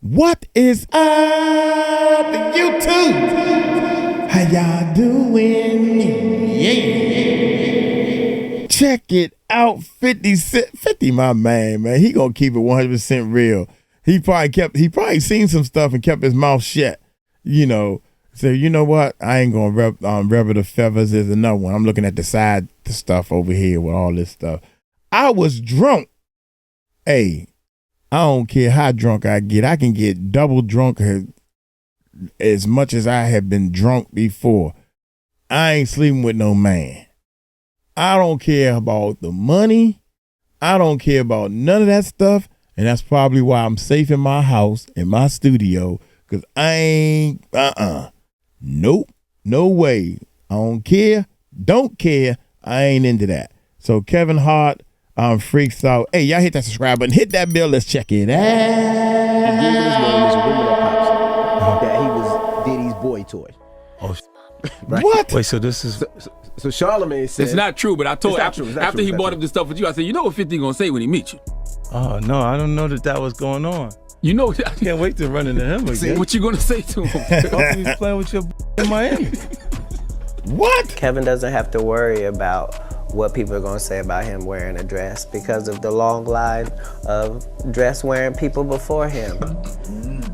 What is up, YouTube? How y'all doing? Yeah. Check it out, 50 my man. He gonna keep it 100% real. He probably seen some stuff and kept his mouth shut. You know, so you know what? I ain't gonna revel the feathers. There's another one. I'm looking at the side stuff over here with all this stuff. I was drunk. Hey, I don't care how drunk I get. I can get double drunk as much as I have been drunk before. I ain't sleeping with no man. I don't care about the money. I don't care about none of that stuff. And that's probably why I'm safe in my house, in my studio, because I ain't, nope, no way. I don't care, I ain't into that. So Kevin Hart, freaks out. Hey, y'all hit that subscribe button, hit that bell, let's check it out. And Diddy's name is a rumor that pops up that he was Diddy's boy toy. Oh, right? What? Wait, so this is... So Charlamagne said... It's not true, but I told after he brought up this stuff with you, I said, you know what 50 gonna say when he meets you? Oh, no, I don't know that was going on. You know... I can't wait to run into him again. What you gonna say to him? He's playing with your in Miami. What? Kevin doesn't have to worry about what people are going to say about him wearing a dress because of the long line of dress-wearing people before him.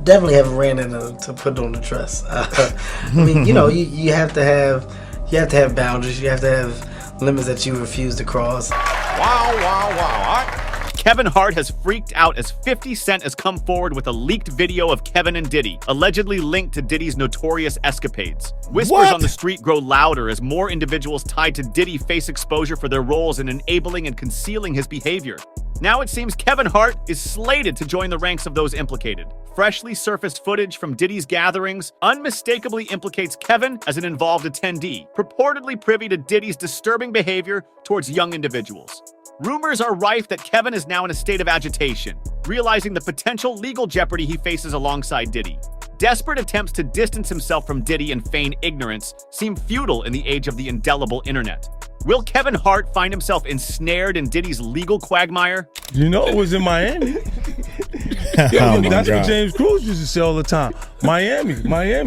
Definitely haven't ran into to put on the dress. I mean, you know, you have to have boundaries. You have to have limits that you refuse to cross. Wow. Kevin Hart has freaked out as 50 Cent has come forward with a leaked video of Kevin and Diddy, allegedly linked to Diddy's notorious escapades. Whispers on the street grow louder as more individuals tied to Diddy face exposure for their roles in enabling and concealing his behavior. Now it seems Kevin Hart is slated to join the ranks of those implicated. Freshly surfaced footage from Diddy's gatherings unmistakably implicates Kevin as an involved attendee, purportedly privy to Diddy's disturbing behavior towards young individuals. Rumors are rife that Kevin is now in a state of agitation, realizing the potential legal jeopardy he faces alongside Diddy. Desperate attempts to distance himself from Diddy and feign ignorance seem futile in the age of the indelible internet. Will Kevin Hart find himself ensnared in Diddy's legal quagmire? You know it was in Miami. That's what James Cruz used to say all the time. Miami.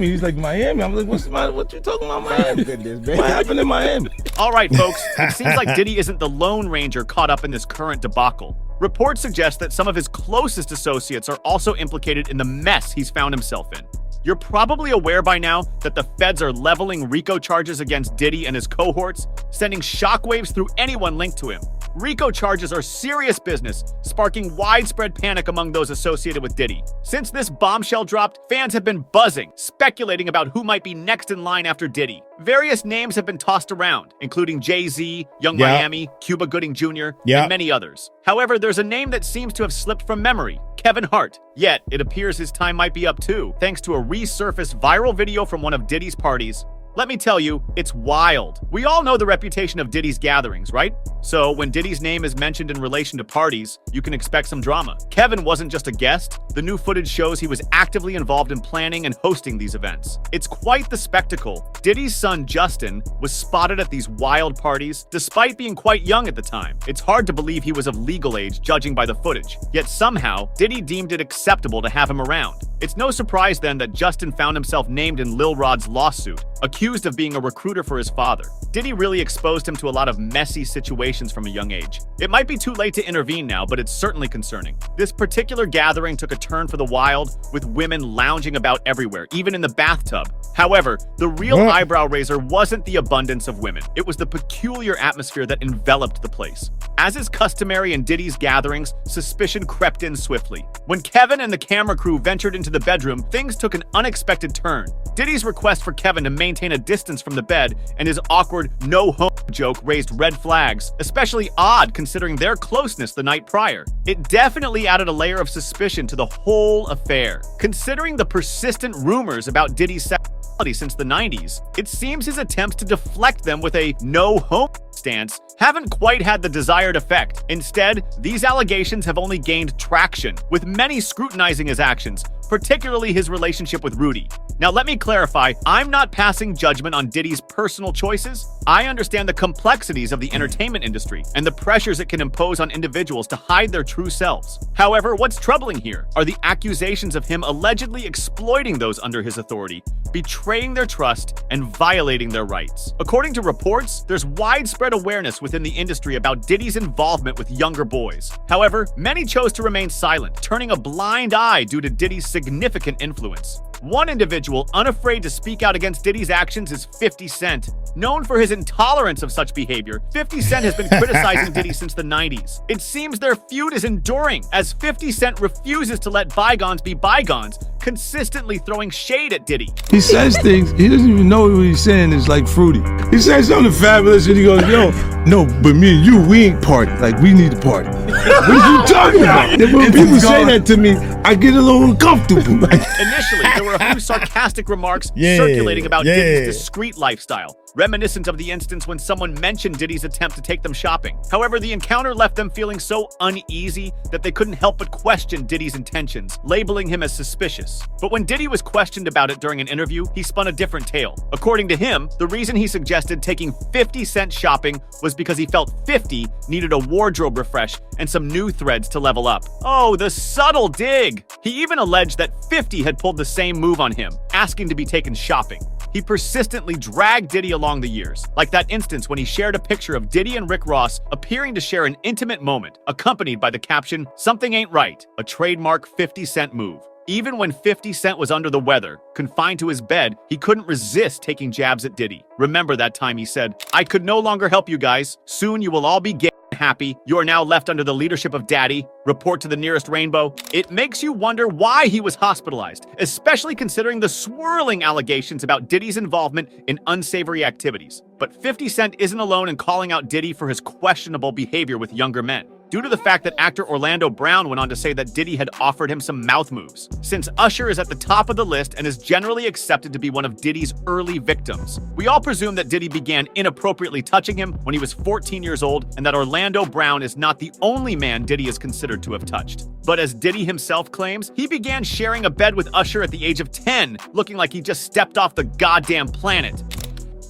He's like, Miami. I'm like, what's the matter? What you talking about, Miami? What happened in Miami? All right, folks. It seems like Diddy isn't the Lone Ranger caught up in this current debacle. Reports suggest that some of his closest associates are also implicated in the mess he's found himself in. You're probably aware by now that the feds are leveling RICO charges against Diddy and his cohorts, sending shockwaves through anyone linked to him. RICO charges are serious business, sparking widespread panic among those associated with Diddy. Since this bombshell dropped, fans have been buzzing, speculating about who might be next in line after Diddy. Various names have been tossed around, including Jay-Z, Young Miami, Cuba Gooding Jr., and many others. However, there's a name that seems to have slipped from memory: Kevin Hart. Yet, it appears his time might be up too, thanks to a resurfaced viral video from one of Diddy's parties. Let me tell you, it's wild. We all know the reputation of Diddy's gatherings, right? So when Diddy's name is mentioned in relation to parties, you can expect some drama. Kevin wasn't just a guest. The new footage shows he was actively involved in planning and hosting these events. It's quite the spectacle. Diddy's son, Justin, was spotted at these wild parties, despite being quite young at the time. It's hard to believe he was of legal age, judging by the footage. Yet somehow, Diddy deemed it acceptable to have him around. It's no surprise then that Justin found himself named in Lil Rod's lawsuit, accused of being a recruiter for his father. Diddy really exposed him to a lot of messy situations from a young age. It might be too late to intervene now, but it's certainly concerning. This particular gathering took a turn for the wild, with women lounging about everywhere, even in the bathtub. However, the real eyebrow raiser wasn't the abundance of women. It was the peculiar atmosphere that enveloped the place. As is customary in Diddy's gatherings, suspicion crept in swiftly. When Kevin and the camera crew ventured into the bedroom, things took an unexpected turn. Diddy's request for Kevin to maintain a distance from the bed and his awkward no-homo joke raised red flags, especially odd considering their closeness the night prior. It definitely added a layer of suspicion to the whole affair. Considering the persistent rumors about Diddy's sexuality since the 90s, it seems his attempts to deflect them with a no-homo stance haven't quite had the desired effect. Instead, these allegations have only gained traction, with many scrutinizing his actions, particularly his relationship with Rudy. Now, let me clarify, I'm not passing judgment on Diddy's personal choices. I understand the complexities of the entertainment industry and the pressures it can impose on individuals to hide their true selves. However, what's troubling here are the accusations of him allegedly exploiting those under his authority, betraying their trust, and violating their rights. According to reports, there's widespread awareness within the industry about Diddy's involvement with younger boys. However, many chose to remain silent, turning a blind eye due to Diddy's significant influence. One individual unafraid to speak out against Diddy's actions is 50 Cent. Known for his intolerance of such behavior, 50 Cent has been criticizing Diddy since the 90s. It seems their feud is enduring, as 50 Cent refuses to let bygones be bygones, consistently throwing shade at Diddy. He says things, he doesn't even know what he's saying is like fruity. He says something fabulous and he goes, yo, no, but me and you, we ain't party. Like, we need to party. What are you talking about? And when people say that to me, I get a little uncomfortable. Initially, there were a few sarcastic remarks circulating about Diddy's discreet lifestyle, reminiscent of the instance when someone mentioned Diddy's attempt to take them shopping. However, the encounter left them feeling so uneasy that they couldn't help but question Diddy's intentions, labeling him as suspicious. But when Diddy was questioned about it during an interview, he spun a different tale. According to him, the reason he suggested taking 50 Cent shopping was because he felt 50 needed a wardrobe refresh and some new threads to level up. Oh, the subtle dig! He even alleged that 50 had pulled the same move on him, asking to be taken shopping. He persistently dragged Diddy along the years, like that instance when he shared a picture of Diddy and Rick Ross appearing to share an intimate moment, accompanied by the caption, "Something ain't right," a trademark 50 Cent move. Even when 50 Cent was under the weather, confined to his bed, he couldn't resist taking jabs at Diddy. Remember that time he said, "I could no longer help you guys. Soon you will all be gay and happy. You are now left under the leadership of Daddy. Report to the nearest rainbow." It makes you wonder why he was hospitalized, especially considering the swirling allegations about Diddy's involvement in unsavory activities. But 50 Cent isn't alone in calling out Diddy for his questionable behavior with younger men, due to the fact that actor Orlando Brown went on to say that Diddy had offered him some mouth moves. Since Usher is at the top of the list and is generally accepted to be one of Diddy's early victims, we all presume that Diddy began inappropriately touching him when he was 14 years old, and that Orlando Brown is not the only man Diddy is considered to have touched. But as Diddy himself claims, he began sharing a bed with Usher at the age of 10, looking like he just stepped off the goddamn planet.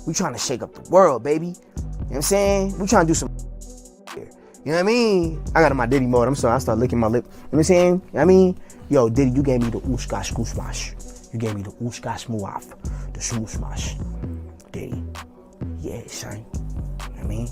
We trying to shake up the world, baby. You know what I'm saying? We trying to do some here. You know what I mean? I got in my Diddy mode. I'm sorry, I start licking my lip. You know what I'm saying? You know what I mean? Yo, Diddy, you gave me the ooshka shkooshmash. You gave me the ooshka shmooaf. The shmooshmash. Diddy. Yeah, son. You know what I mean?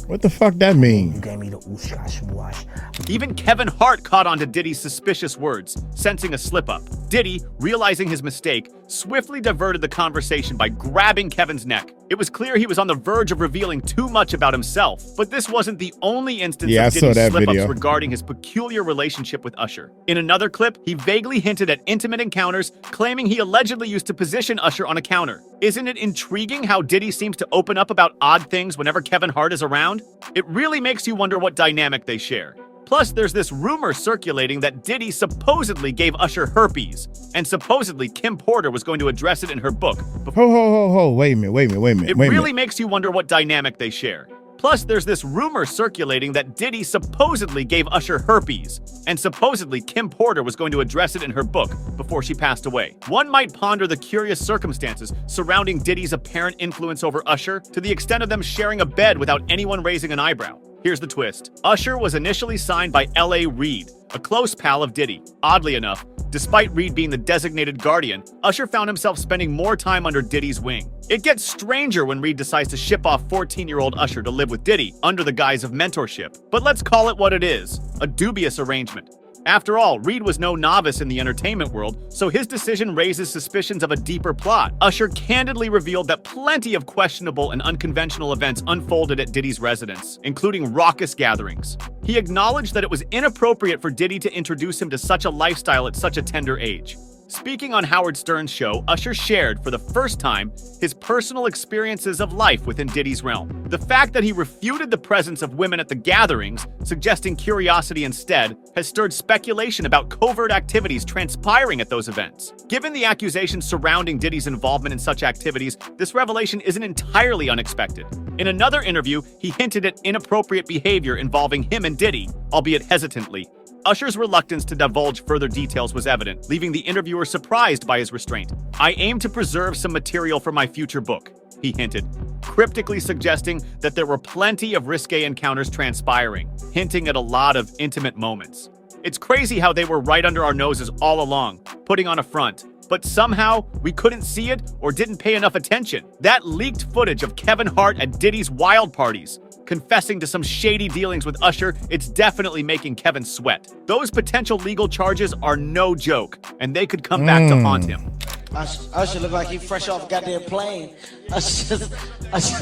What the fuck that mean? You gave me the ooshka shmooash. Even Kevin Hart caught on to Diddy's suspicious words, sensing a slip-up. Diddy, realizing his mistake, swiftly diverted the conversation by grabbing Kevin's neck. It was clear he was on the verge of revealing too much about himself, but this wasn't the only instance of Diddy's slip-ups regarding his peculiar relationship with Usher. In another clip, he vaguely hinted at intimate encounters, claiming he allegedly used to position Usher on a counter. Isn't it intriguing how Diddy seems to open up about odd things whenever Kevin Hart is around? It really makes you wonder what dynamic they share. Plus, there's this rumor circulating that Diddy supposedly gave Usher herpes, and supposedly Kim Porter was going to address it in her book. Ho, wait a minute. It really makes you wonder what dynamic they share. Plus, there's this rumor circulating that Diddy supposedly gave Usher herpes, and supposedly Kim Porter was going to address it in her book before she passed away. One might ponder the curious circumstances surrounding Diddy's apparent influence over Usher to the extent of them sharing a bed without anyone raising an eyebrow. Here's the twist. Usher was initially signed by L.A. Reid, a close pal of Diddy. Oddly enough, despite Reid being the designated guardian, Usher found himself spending more time under Diddy's wing. It gets stranger when Reid decides to ship off 14-year-old Usher to live with Diddy under the guise of mentorship. But let's call it what it is, a dubious arrangement. After all, Reid was no novice in the entertainment world, so his decision raises suspicions of a deeper plot. Usher candidly revealed that plenty of questionable and unconventional events unfolded at Diddy's residence, including raucous gatherings. He acknowledged that it was inappropriate for Diddy to introduce him to such a lifestyle at such a tender age. Speaking on Howard Stern's show, Usher shared, for the first time, his personal experiences of life within Diddy's realm. The fact that he refuted the presence of women at the gatherings, suggesting curiosity instead, has stirred speculation about covert activities transpiring at those events. Given the accusations surrounding Diddy's involvement in such activities, this revelation isn't entirely unexpected. In another interview, he hinted at inappropriate behavior involving him and Diddy, albeit hesitantly. Usher's reluctance to divulge further details was evident, leaving the interviewer surprised by his restraint. "I aim to preserve some material for my future book," he hinted, cryptically suggesting that there were plenty of risque encounters transpiring, hinting at a lot of intimate moments. It's crazy how they were right under our noses all along, putting on a front, but somehow we couldn't see it or didn't pay enough attention. That leaked footage of Kevin Hart at Diddy's wild parties, confessing to some shady dealings with Usher, it's definitely making Kevin sweat. Those potential legal charges are no joke, and they could come back to haunt him. Usher look like he fresh off a goddamn plane. Usher. Fresh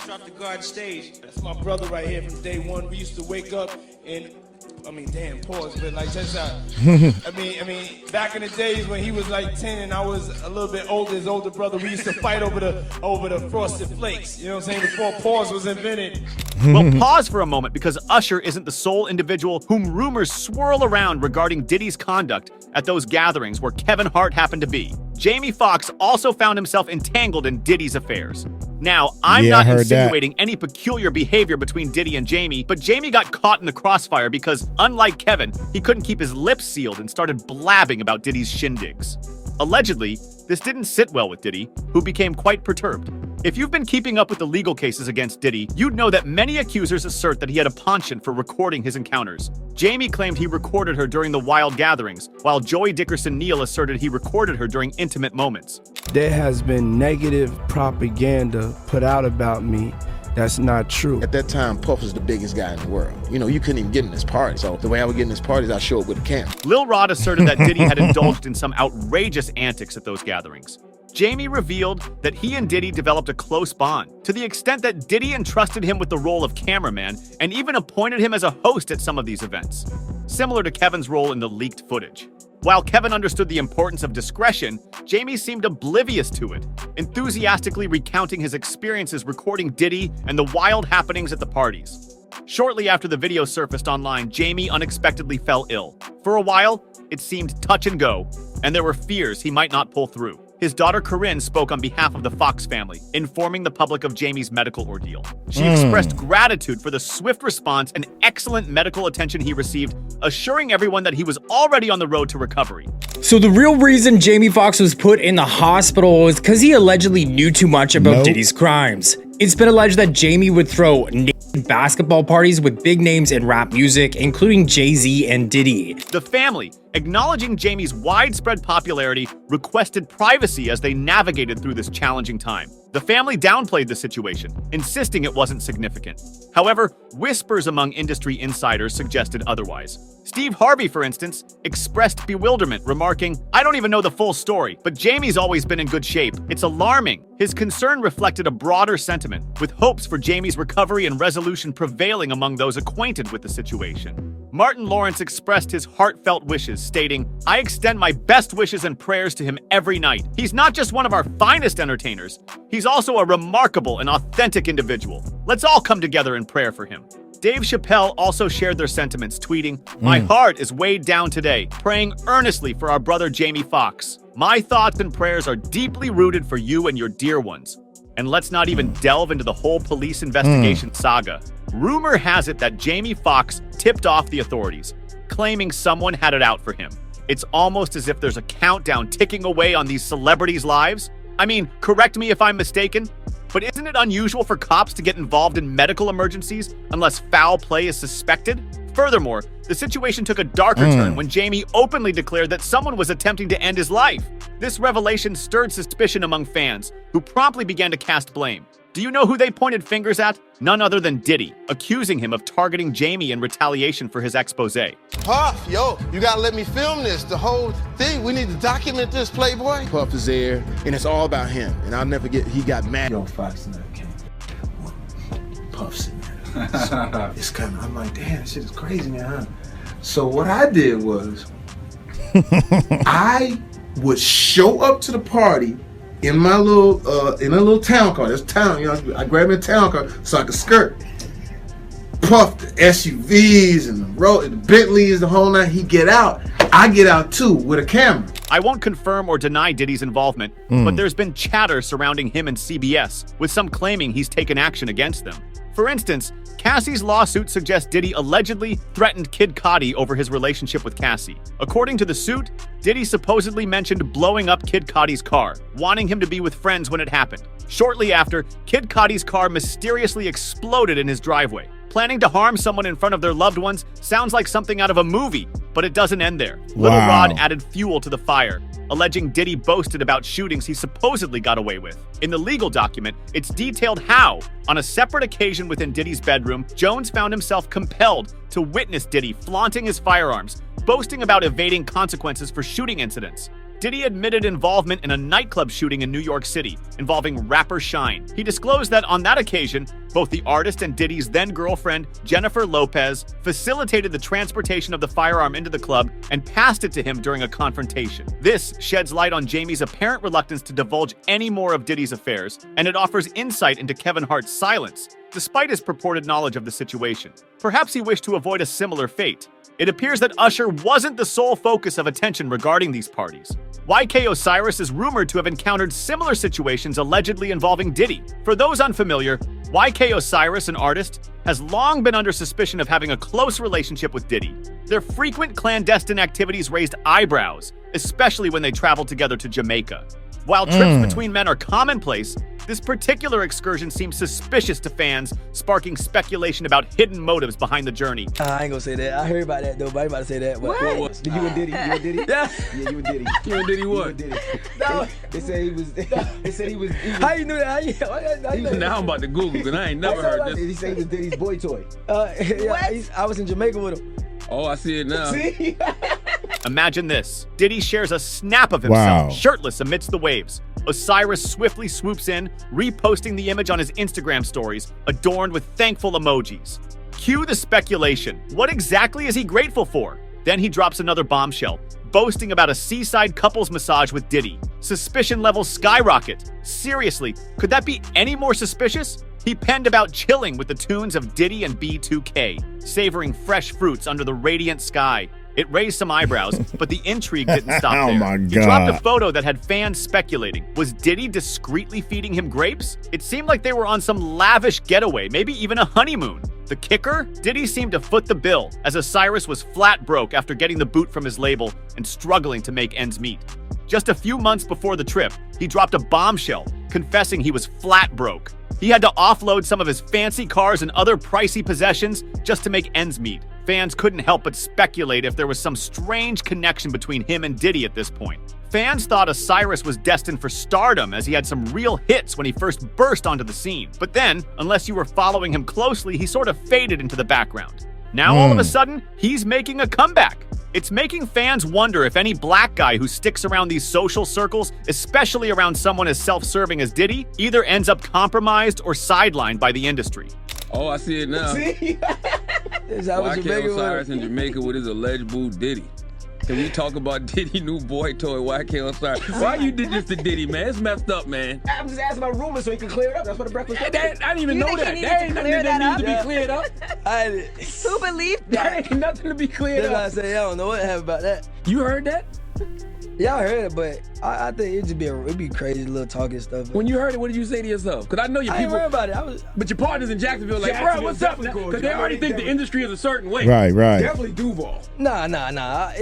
off the garden stage. That's my brother right here from day one. We used to wake up and, damn, pause, but like that's how. I mean, back in the days when he was like 10 and I was a little bit older, his older brother, we used to fight over the frosted flakes. You know what I'm saying? Before pause was invented. Well, pause for a moment, because Usher isn't the sole individual whom rumors swirl around regarding Diddy's conduct at those gatherings where Kevin Hart happened to be. Jamie Foxx also found himself entangled in Diddy's affairs. Now, I'm not insinuating any peculiar behavior between Diddy and Jamie, but Jamie got caught in the crossfire because, unlike Kevin, he couldn't keep his lips sealed and started blabbing about Diddy's shindigs. Allegedly, this didn't sit well with Diddy, who became quite perturbed. If you've been keeping up with the legal cases against Diddy, you'd know that many accusers assert that he had a penchant for recording his encounters. Jamie claimed he recorded her during the wild gatherings, while Joey Dickerson-Neal asserted he recorded her during intimate moments. There has been negative propaganda put out about me that's not true. At that time, Puff was the biggest guy in the world. You know, you couldn't even get in this party. So the way I would get in this party is I show up with a camera. Lil Rod asserted that Diddy had indulged in some outrageous antics at those gatherings. Jamie revealed that he and Diddy developed a close bond, to the extent that Diddy entrusted him with the role of cameraman and even appointed him as a host at some of these events, similar to Kevin's role in the leaked footage. While Kevin understood the importance of discretion, Jamie seemed oblivious to it, enthusiastically recounting his experiences recording Diddy and the wild happenings at the parties. Shortly after the video surfaced online, Jamie unexpectedly fell ill. For a while, it seemed touch and go, and there were fears he might not pull through. His daughter Corinne spoke on behalf of the Fox family, informing the public of Jamie's medical ordeal. She expressed gratitude for the swift response and excellent medical attention he received, assuring everyone that he was already on the road to recovery. So the real reason Jamie Foxx was put in the hospital was because he allegedly knew too much about Diddy's crimes. It's been alleged that Jamie would throw basketball parties with big names in rap music, including Jay-Z and Diddy. The family, acknowledging Jamie's widespread popularity, requested privacy as they navigated through this challenging time. The family downplayed the situation, insisting it wasn't significant. However, whispers among industry insiders suggested otherwise. Steve Harvey, for instance, expressed bewilderment, remarking, "I don't even know the full story, but Jamie's always been in good shape. It's alarming." His concern reflected a broader sentiment, with hopes for Jamie's recovery and resolution prevailing among those acquainted with the situation. Martin Lawrence expressed his heartfelt wishes, stating, "I extend my best wishes and prayers to him every night. He's not just one of our finest entertainers, he's also a remarkable and authentic individual. Let's all come together in prayer for him." Dave Chappelle also shared their sentiments, tweeting, "My heart is weighed down today, praying earnestly for our brother Jamie Foxx. My thoughts and prayers are deeply rooted for you and your dear ones." And let's not even delve into the whole police investigation saga. Rumor has it that Jamie Foxx tipped off the authorities, claiming someone had it out for him. It's almost as if there's a countdown ticking away on these celebrities' lives. I mean, correct me if I'm mistaken, but isn't it unusual for cops to get involved in medical emergencies unless foul play is suspected? Furthermore, the situation took a darker turn when Jamie openly declared that someone was attempting to end his life. This revelation stirred suspicion among fans, who promptly began to cast blame. Do you know who they pointed fingers at? None other than Diddy, accusing him of targeting Jamie in retaliation for his expose. Puff, yo, you gotta let me film this. The whole thing, we need to document this, Playboy. Puff is there, and it's all about him. And I'll never forget, he got mad. Yo, Fox and I came. Puff's in there. So it's coming. I'm like, damn, this shit is crazy, man, huh? So what I did was, I would show up to the party in my little town car. There's town, you know. I grabbed me a town car so I could skirt. Puff the SUVs and the Bentleys, the whole night. He get out. I get out too with a camera. I won't confirm or deny Diddy's involvement, but there's been chatter surrounding him and CBS, with some claiming he's taken action against them. For instance, Cassie's lawsuit suggests Diddy allegedly threatened Kid Cudi over his relationship with Cassie. According to the suit, Diddy supposedly mentioned blowing up Kid Cudi's car, wanting him to be with friends when it happened. Shortly after, Kid Cudi's car mysteriously exploded in his driveway. Planning to harm someone in front of their loved ones sounds like something out of a movie, but it doesn't end there. Little Rod added fuel to the fire, alleging Diddy boasted about shootings he supposedly got away with. In the legal document, it's detailed how, on a separate occasion within Diddy's bedroom, Jones found himself compelled to witness Diddy flaunting his firearms, boasting about evading consequences for shooting incidents. Diddy admitted involvement in a nightclub shooting in New York City involving rapper Shine. He disclosed that on that occasion, both the artist and Diddy's then-girlfriend, Jennifer Lopez, facilitated the transportation of the firearm into the club and passed it to him during a confrontation. This sheds light on Jamie's apparent reluctance to divulge any more of Diddy's affairs, and it offers insight into Kevin Hart's silence, despite his purported knowledge of the situation. Perhaps he wished to avoid a similar fate. It appears that Usher wasn't the sole focus of attention regarding these parties. YK Osiris is rumored to have encountered similar situations allegedly involving Diddy. For those unfamiliar, YK Osiris, an artist, has long been under suspicion of having a close relationship with Diddy. Their frequent clandestine activities raised eyebrows, especially when they traveled together to Jamaica. While trips between men are commonplace, this particular excursion seems suspicious to fans, sparking speculation about hidden motives behind the journey. I ain't gonna say that. I heard about that though, but I ain't about to say that. What? You and Diddy? You and Diddy? Yeah. Yeah, you and Diddy. You and Diddy what? You and Diddy. No. They said he was. They said he was. How you knew that? How you know Now I'm about to Google because I ain't never heard this. He said he was Diddy's boy toy. Yeah, I was in Jamaica with him. Oh, I see it now. See? Imagine this. Diddy shares a snap of himself, shirtless amidst the waves. Osiris swiftly swoops in, reposting the image on his Instagram stories, adorned with thankful emojis. Cue the speculation. What exactly is he grateful for? Then he drops another bombshell, boasting about a seaside couples massage with Diddy. Suspicion levels skyrocket. Seriously, could that be any more suspicious? He penned about chilling with the tunes of Diddy and B2K, savoring fresh fruits under the radiant sky. It raised some eyebrows, but the intrigue didn't stop there. Oh my God. He dropped a photo that had fans speculating. Was Diddy discreetly feeding him grapes? It seemed like they were on some lavish getaway, maybe even a honeymoon. The kicker? Diddy seemed to foot the bill, as Osiris was flat broke after getting the boot from his label and struggling to make ends meet. Just a few months before the trip, he dropped a bombshell, confessing he was flat broke. He had to offload some of his fancy cars and other pricey possessions just to make ends meet. Fans couldn't help but speculate if there was some strange connection between him and Diddy at this point. Fans thought Osiris was destined for stardom as he had some real hits when he first burst onto the scene. But then, unless you were following him closely, he sort of faded into the background. Now all of a sudden, he's making a comeback. It's making fans wonder if any black guy who sticks around these social circles, especially around someone as self-serving as Diddy, either ends up compromised or sidelined by the industry. Oh, I see it now. See? YK Osiris in Jamaica with his alleged boo Diddy. Can we talk about Diddy new boy toy, YK Osiris? Why you did this to Diddy, man? It's messed up, man. I'm just asking my rumors so he can clear it up. That's what the breakfast was. I didn't even know that. That ain't nothing that needs to be cleared up. Who believed that? That ain't nothing to be cleared up. That's why I say I don't know what happened about that. You heard that? Yeah, I heard it, but I think it'd be crazy little talking stuff. When you heard it, what did you say to yourself? Because I know your I people. ain't worried about it. But your partners in Jacksonville, like, bro, what's up? Because they already think the industry is a certain way. Right. Definitely Duval. Nah.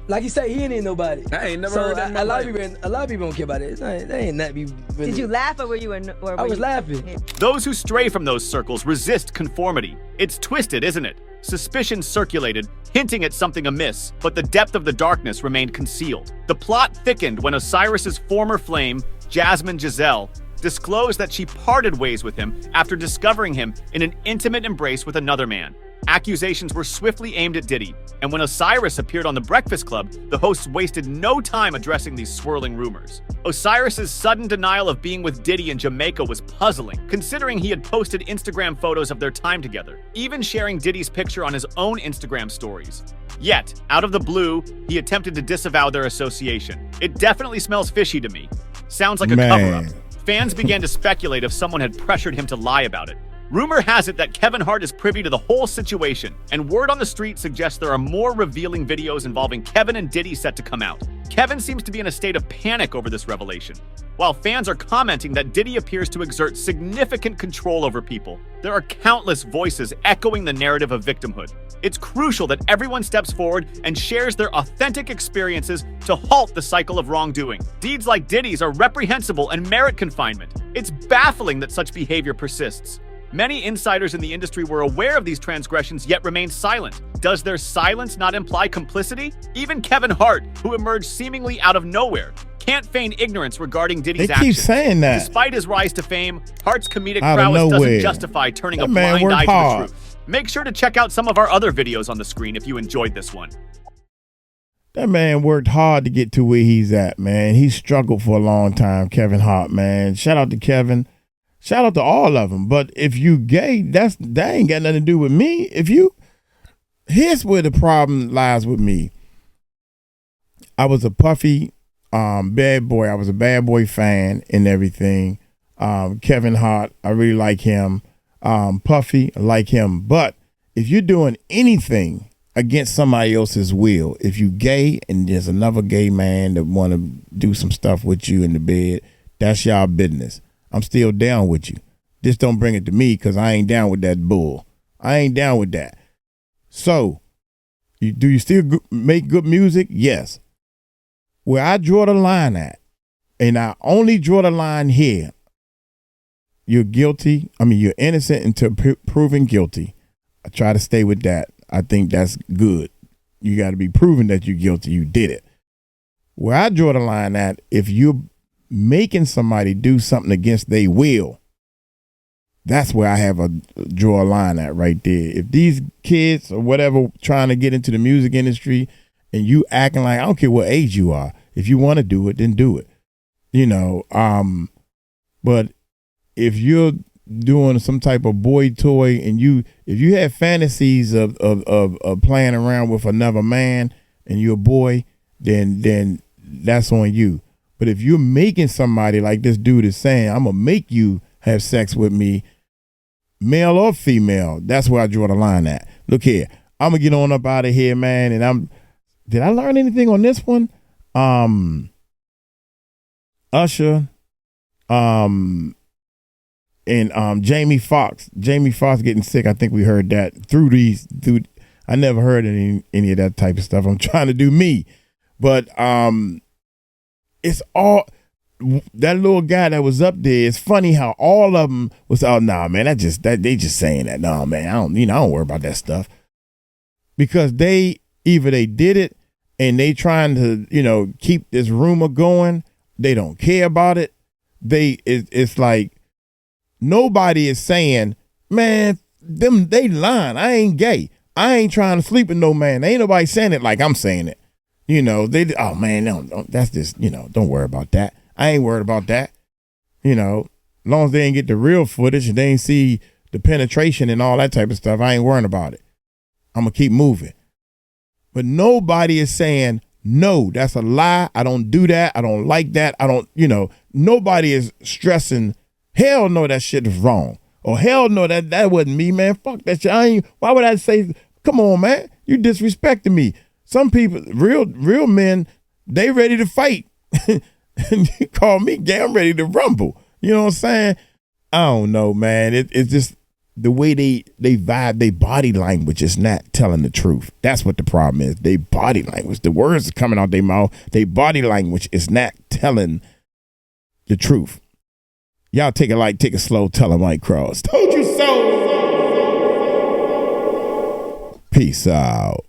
Like you said, he ain't nobody. I ain't never heard that. A lot of people don't care about it. They ain't that be. Really. Did you laugh or were you? I was laughing. Those who stray from those circles resist conformity. It's twisted, isn't it? Suspicion circulated, hinting at something amiss, but the depth of the darkness remained concealed. The plot thickened when Osiris's former flame, Jasmine Giselle, disclosed that she parted ways with him after discovering him in an intimate embrace with another man. Accusations were swiftly aimed at Diddy, and when Osiris appeared on The Breakfast Club, the hosts wasted no time addressing these swirling rumors. Osiris's sudden denial of being with Diddy in Jamaica was puzzling, considering he had posted Instagram photos of their time together, even sharing Diddy's picture on his own Instagram stories. Yet, out of the blue, he attempted to disavow their association. It definitely smells fishy to me. Sounds like a cover-up. Fans began to speculate if someone had pressured him to lie about it. Rumor has it that Kevin Hart is privy to the whole situation, and word on the street suggests there are more revealing videos involving Kevin and Diddy set to come out. Kevin seems to be in a state of panic over this revelation. While fans are commenting that Diddy appears to exert significant control over people, there are countless voices echoing the narrative of victimhood. It's crucial that everyone steps forward and shares their authentic experiences to halt the cycle of wrongdoing. Deeds like Diddy's are reprehensible and merit confinement. It's baffling that such behavior persists. Many insiders in the industry were aware of these transgressions yet remain silent. Does their silence not imply complicity? Even Kevin Hart, who emerged seemingly out of nowhere, can't feign ignorance regarding Diddy's They actions. keep saying that. Despite his rise to fame, Hart's comedic Out of prowess doesn't nowhere. justify turning That a man blind worked eye to hard. the truth. Make sure to check out some of our other videos on the screen if you enjoyed this one. That man worked hard to get to where he's at, man. He struggled for a long time, Kevin Hart, man. Shout out to Kevin. Shout out to all of them. But if you gay, that ain't got nothing to do with me. Here's where the problem lies with me. I was a Puffy bad boy. I was a Bad Boy fan and everything. Kevin Hart, I really like him. Puffy, I like him. But if you're doing anything against somebody else's will, if you gay and there's another gay man that want to do some stuff with you in the bed, that's y'all business. I'm still down with you. Just don't bring it to me because I ain't down with that bull. I ain't down with that. So, do you still make good music? Yes. Where I draw the line at, and I only draw the line here, you're innocent until proven guilty. I try to stay with that. I think that's good. You got to be proven that you're guilty. You did it. Where I draw the line at, if you're making somebody do something against their will, that's where I have draw a line at right there. If these kids or whatever trying to get into the music industry and you acting like, I don't care what age you are, if you want to do it, then do it. But if you're doing some type of boy toy and if you have fantasies of playing around with another man and you're a boy, then that's on you. But if you're making somebody like this dude is saying, I'm going to make you have sex with me, male or female, that's where I draw the line at. Look here, I'm going to get on up out of here, man. And did I learn anything on this one? Usher, and Jamie Foxx. Jamie Foxx getting sick. I think we heard that I never heard any of that type of stuff. I'm trying to do me. But it's all that little guy that was up there. It's funny how all of them was, oh nah, man, they just saying that. Nah, man, I don't worry about that stuff. Because they did it and they trying to, keep this rumor going. They don't care about it. It's like nobody is saying, man, they lying. I ain't gay. I ain't trying to sleep with no man. Ain't nobody saying it like I'm saying it. Oh man, no, that's just, don't worry about that. I ain't worried about that. As long as they ain't get the real footage and they ain't see the penetration and all that type of stuff, I ain't worrying about it. I'm going to keep moving. But nobody is saying, no, that's a lie. I don't do that. I don't like that. I don't, nobody is stressing, hell no, that shit is wrong. Or hell no, that wasn't me, man. Fuck that shit. Why would I say, come on, man, you disrespecting me. Some people, real men, they ready to fight. And you call me gay, I'm ready to rumble. You know what I'm saying? I don't know, man. It's just the way they vibe, their body language is not telling the truth. That's what the problem is. Their body language, the words coming out their mouth, their body language is not telling the truth. Y'all take it light, take it slow, tell them Mike Cross. Told you so. Peace out.